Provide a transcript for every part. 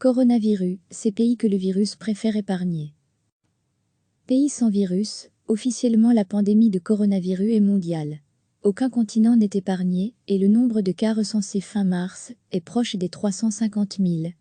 Coronavirus, ces pays que le virus préfère épargner. Pays sans virus, officiellement la pandémie de coronavirus est mondiale. Aucun continent n'est épargné et le nombre de cas recensés fin mars est proche des 350 000.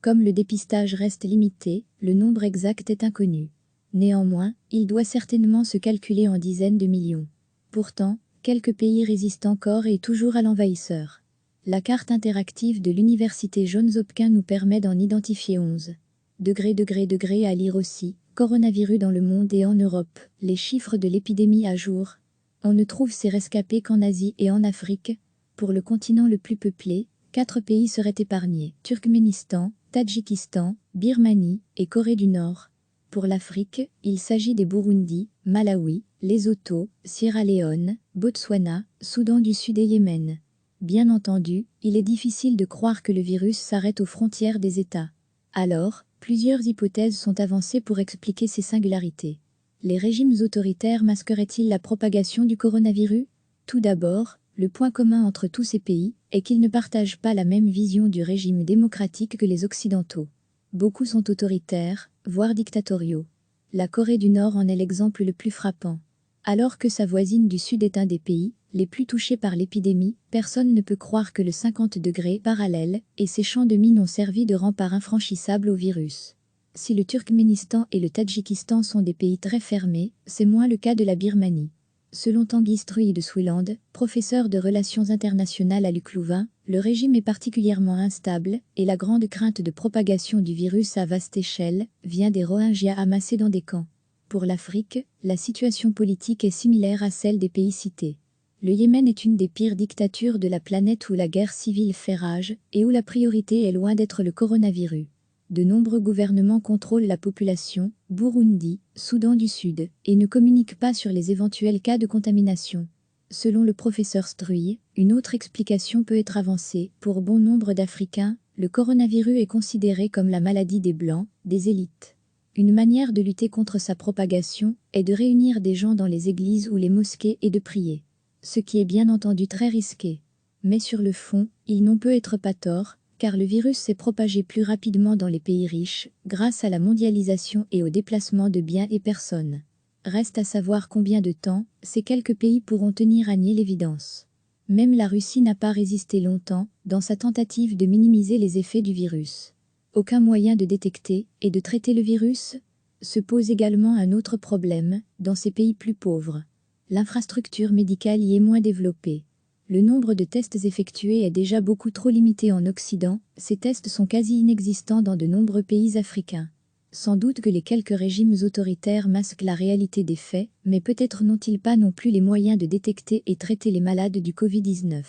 Comme le dépistage reste limité, le nombre exact est inconnu. Néanmoins, il doit certainement se calculer en dizaines de millions. Pourtant, quelques pays résistent encore et toujours à l'envahisseur. La carte interactive de l'université Johns Hopkins nous permet d'en identifier 11. Degré à lire aussi, coronavirus dans le monde et en Europe, les chiffres de l'épidémie à jour. On ne trouve ces rescapés qu'en Asie et en Afrique. Pour le continent le plus peuplé, 4 pays seraient épargnés, Turkménistan, Tadjikistan, Birmanie et Corée du Nord. Pour l'Afrique, il s'agit des Burundi, Malawi, Lesotho, Sierra Leone, Botswana, Soudan du Sud et Yémen. Bien entendu, il est difficile de croire que le virus s'arrête aux frontières des États. Alors, plusieurs hypothèses sont avancées pour expliquer ces singularités. Les régimes autoritaires masqueraient-ils la propagation du coronavirus? Tout d'abord, le point commun entre tous ces pays est qu'ils ne partagent pas la même vision du régime démocratique que les Occidentaux. Beaucoup sont autoritaires, voire dictatoriaux. La Corée du Nord en est l'exemple le plus frappant. Alors que sa voisine du Sud est un des pays les plus touchés par l'épidémie, personne ne peut croire que le 50 degrés parallèle et ses champs de mines ont servi de rempart infranchissable au virus. Si le Turkménistan et le Tadjikistan sont des pays très fermés, c'est moins le cas de la Birmanie. Selon Tanguy Struy de Swiland, professeur de relations internationales à l'UQ Louvain, le régime est particulièrement instable et la grande crainte de propagation du virus à vaste échelle vient des Rohingyas amassés dans des camps. Pour l'Afrique, la situation politique est similaire à celle des pays cités. Le Yémen est une des pires dictatures de la planète où la guerre civile fait rage et où la priorité est loin d'être le coronavirus. De nombreux gouvernements contrôlent la population, Burundi, Soudan du Sud, et ne communiquent pas sur les éventuels cas de contamination. Selon le professeur Struy, une autre explication peut être avancée. Pour bon nombre d'Africains, le coronavirus est considéré comme la maladie des Blancs, des élites. Une manière de lutter contre sa propagation est de réunir des gens dans les églises ou les mosquées et de prier. Ce qui est bien entendu très risqué. Mais sur le fond, ils n'ont peut-être pas tort, car le virus s'est propagé plus rapidement dans les pays riches, grâce à la mondialisation et au déplacement de biens et personnes. Reste à savoir combien de temps ces quelques pays pourront tenir à nier l'évidence. Même la Russie n'a pas résisté longtemps dans sa tentative de minimiser les effets du virus. Aucun moyen de détecter et de traiter le virus? Se pose également un autre problème dans ces pays plus pauvres. L'infrastructure médicale y est moins développée. Le nombre de tests effectués est déjà beaucoup trop limité en Occident, ces tests sont quasi inexistants dans de nombreux pays africains. Sans doute que les quelques régimes autoritaires masquent la réalité des faits, mais peut-être n'ont-ils pas non plus les moyens de détecter et traiter les malades du Covid-19.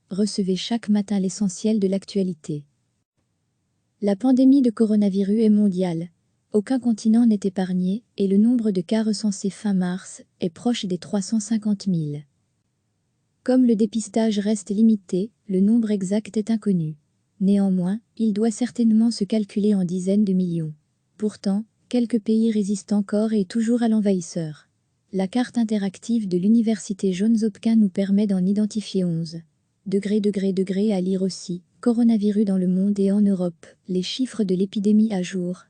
Recevez chaque matin l'essentiel de l'actualité. La pandémie de coronavirus est mondiale. Aucun continent n'est épargné et le nombre de cas recensés fin mars est proche des 350 000. Comme le dépistage reste limité, le nombre exact est inconnu. Néanmoins, il doit certainement se calculer en dizaines de millions. Pourtant, quelques pays résistent encore et toujours à l'envahisseur. La carte interactive de l'université Johns Hopkins nous permet d'en identifier 11. Degré à lire aussi, coronavirus dans le monde et en Europe, les chiffres de l'épidémie à jour.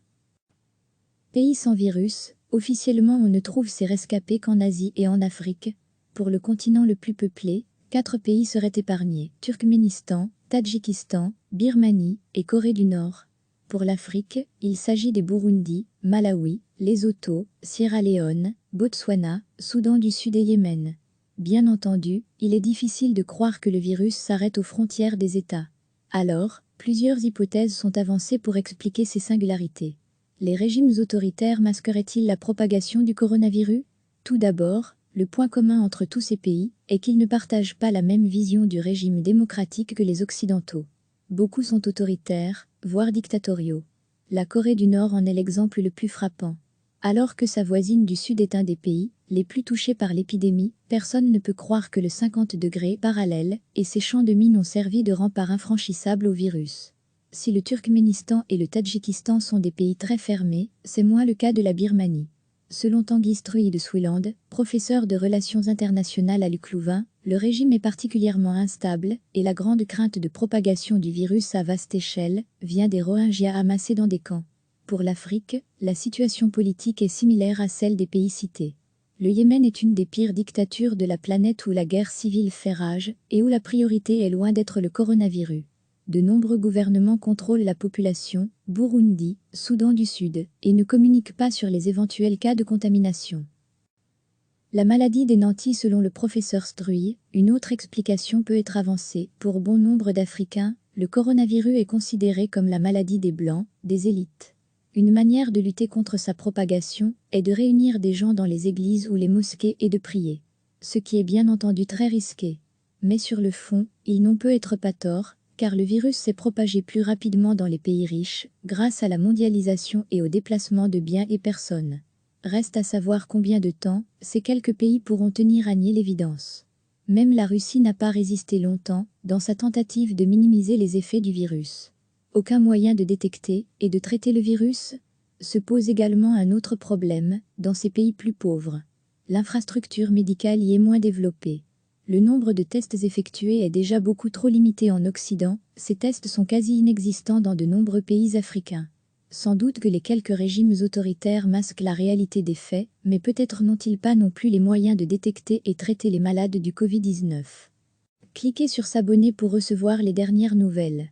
Pays sans virus, officiellement on ne trouve ces rescapés qu'en Asie et en Afrique. Pour le continent le plus peuplé, 4 pays seraient épargnés, Turkménistan, Tadjikistan, Birmanie et Corée du Nord. Pour l'Afrique, il s'agit des Burundi, Malawi, Lesotho, Sierra Leone, Botswana, Soudan du Sud et Yémen. Bien entendu, il est difficile de croire que le virus s'arrête aux frontières des États. Alors, plusieurs hypothèses sont avancées pour expliquer ces singularités. Les régimes autoritaires masqueraient-ils la propagation du coronavirus? Tout d'abord, le point commun entre tous ces pays est qu'ils ne partagent pas la même vision du régime démocratique que les Occidentaux. Beaucoup sont autoritaires, voire dictatoriaux. La Corée du Nord en est l'exemple le plus frappant. Alors que sa voisine du Sud est un des pays les plus touchés par l'épidémie, personne ne peut croire que le 50 degrés parallèle et ses champs de mines ont servi de rempart infranchissable au virus. Si le Turkménistan et le Tadjikistan sont des pays très fermés, c'est moins le cas de la Birmanie. Selon Tanguy Struy de Swiland, professeur de relations internationales à l'UC Louvain, le régime est particulièrement instable et la grande crainte de propagation du virus à vaste échelle vient des Rohingyas amassés dans des camps. Pour l'Afrique, la situation politique est similaire à celle des pays cités. Le Yémen est une des pires dictatures de la planète où la guerre civile fait rage et où la priorité est loin d'être le coronavirus. De nombreux gouvernements contrôlent la population, Burundi, Soudan du Sud, et ne communiquent pas sur les éventuels cas de contamination. La maladie des nantis selon le professeur Struy, une autre explication peut être avancée. Pour bon nombre d'Africains, le coronavirus est considéré comme la maladie des Blancs, des élites. Une manière de lutter contre sa propagation est de réunir des gens dans les églises ou les mosquées et de prier. Ce qui est bien entendu très risqué. Mais sur le fond, ils n'ont peut être pas tort, car le virus s'est propagé plus rapidement dans les pays riches, grâce à la mondialisation et au déplacement de biens et personnes. Reste à savoir combien de temps ces quelques pays pourront tenir à nier l'évidence. Même la Russie n'a pas résisté longtemps dans sa tentative de minimiser les effets du virus. Aucun moyen de détecter et de traiter le virus? Se pose également un autre problème dans ces pays plus pauvres. L'infrastructure médicale y est moins développée. Le nombre de tests effectués est déjà beaucoup trop limité en Occident, ces tests sont quasi inexistants dans de nombreux pays africains. Sans doute que les quelques régimes autoritaires masquent la réalité des faits, mais peut-être n'ont-ils pas non plus les moyens de détecter et traiter les malades du Covid-19. Cliquez sur s'abonner pour recevoir les dernières nouvelles.